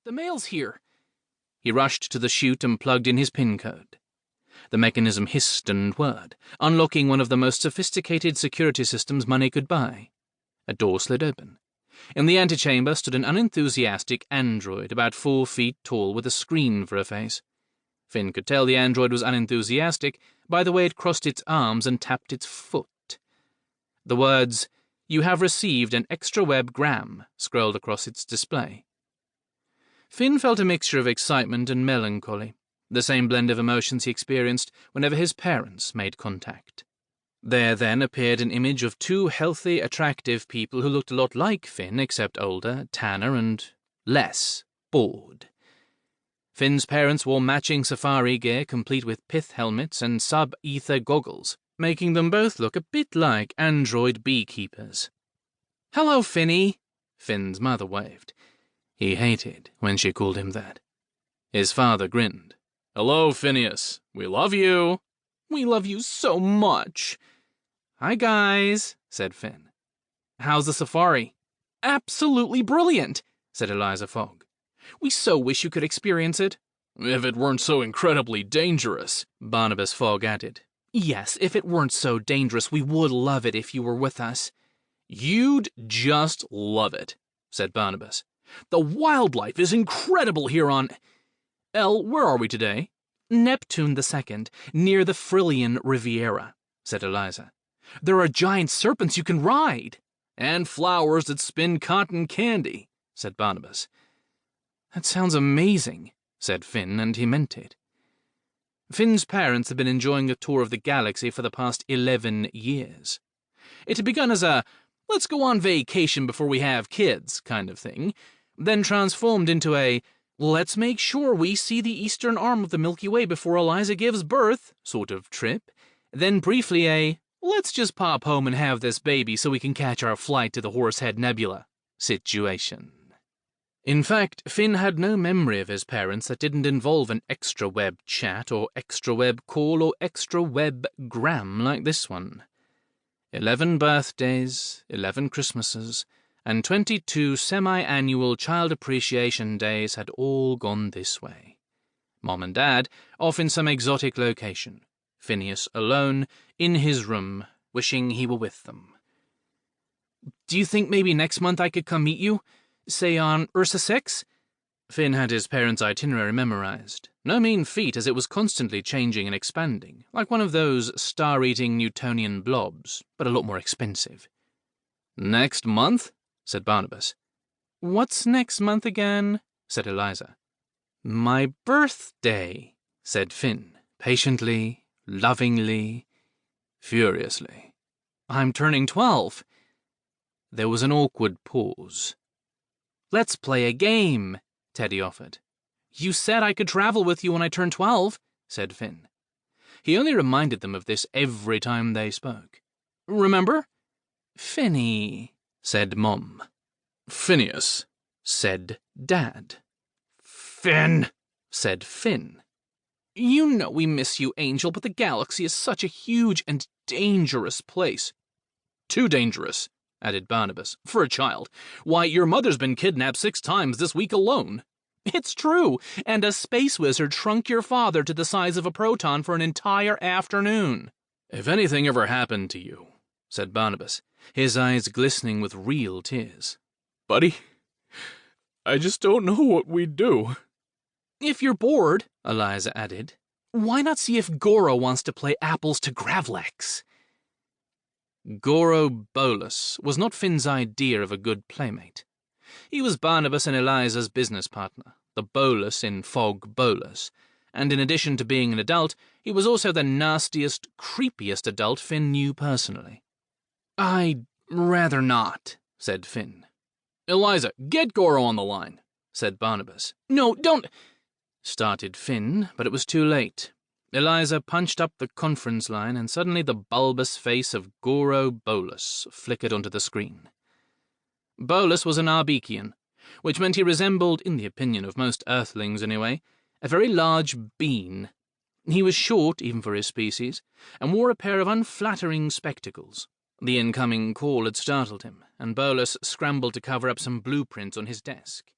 The mail's here. He rushed to the chute and plugged in his PIN code. The mechanism hissed and whirred, unlocking one of the most sophisticated security systems money could buy. A door slid open. In the antechamber stood an unenthusiastic android about 4 feet tall with a screen for a face. Phin could tell the android was unenthusiastic by the way it crossed its arms and tapped its foot. The words, "You have received an extra web gram," scrolled across its display. Phin felt a mixture of excitement and melancholy, the same blend of emotions he experienced whenever his parents made contact. There then appeared an image of 2 healthy, attractive people who looked a lot like Phin, except older, tanner, and less bored. Phin's parents wore matching safari gear complete with pith helmets and sub-ether goggles, making them both look a bit like android beekeepers. "Hello, Finny," Phin's mother waved. He hated when she called him that. His father grinned. "Hello, Phineas. We love you." "We love you so much." "Hi, guys," said Phin. "How's the safari?" "Absolutely brilliant," said Eliza Fogg. "We so wish you could experience it." "If it weren't so incredibly dangerous," Barnabas Fogg added. "Yes, if it weren't so dangerous, we would love it if you were with us." "You'd just love it," said Barnabas. "The wildlife is incredible here on— Elle, where are we today?" "Neptune the Second, near the Frillian Riviera," said Eliza. "There are giant serpents you can ride." "And flowers that spin cotton candy," said Barnabas. "That sounds amazing," said Phin, and he meant it. Phin's parents had been enjoying a tour of the galaxy for the past 11 years. It had begun as a "let's go on vacation before we have kids" kind of thing, then transformed into a "let's make sure we see the eastern arm of the Milky Way before Eliza gives birth" sort of trip, then briefly a "let's just pop home and have this baby so we can catch our flight to the Horsehead Nebula" situation. In fact, Phin had no memory of his parents that didn't involve an extra web chat or extra web call or extra web gram like this one. 11 birthdays, 11 Christmases, and 22 semi-annual Child Appreciation Days had all gone this way. Mom and Dad off in some exotic location, Phineas alone, in his room, wishing he were with them. "Do you think maybe next month I could come meet you? Say on Ursa 6? Phin had his parents' itinerary memorized. No mean feat, as it was constantly changing and expanding, like one of those star-eating Newtonian blobs, but a lot more expensive. "Next month?" said Barnabas. "What's next month again?" said Eliza. "My birthday," said Phin, patiently, lovingly, furiously. "I'm turning 12. There was an awkward pause. "Let's play a game," Teddy offered. "You said I could travel with you when I turn 12, said Phin. He only reminded them of this every time they spoke. "Remember?" "Finny," said Mom. "Phineas," said Dad. "Phin," said Phin. "You know we miss you, Angel, but the galaxy is such a huge and dangerous place." "Too dangerous," added Barnabas, "for a child. Why, your mother's been kidnapped 6 times this week alone." "It's true, and a space wizard shrunk your father to the size of a proton for an entire afternoon." "If anything ever happened to you," said Barnabas, his eyes glistening with real tears, "buddy, I just don't know what we'd do." "If you're bored," Eliza added, "why not see if Goro wants to play apples to Gravlex?" Goro Bolus was not Finn's idea of a good playmate. He was Barnabas and Eliza's business partner, the bolus in Fogg Bolus, and in addition to being an adult, he was also the nastiest, creepiest adult Finn knew personally. "I'd rather not," said Phin. "Eliza, get Goro on the line," said Barnabas. "No, don't—" started Phin, but it was too late. Eliza punched up the conference line, and suddenly the bulbous face of Goro Bolus flickered onto the screen. Bolus was an Arbekian, which meant he resembled, in the opinion of most Earthlings anyway, a very large bean. He was short, even for his species, and wore a pair of unflattering spectacles. The incoming call had startled him, and Bolus scrambled to cover up some blueprints on his desk.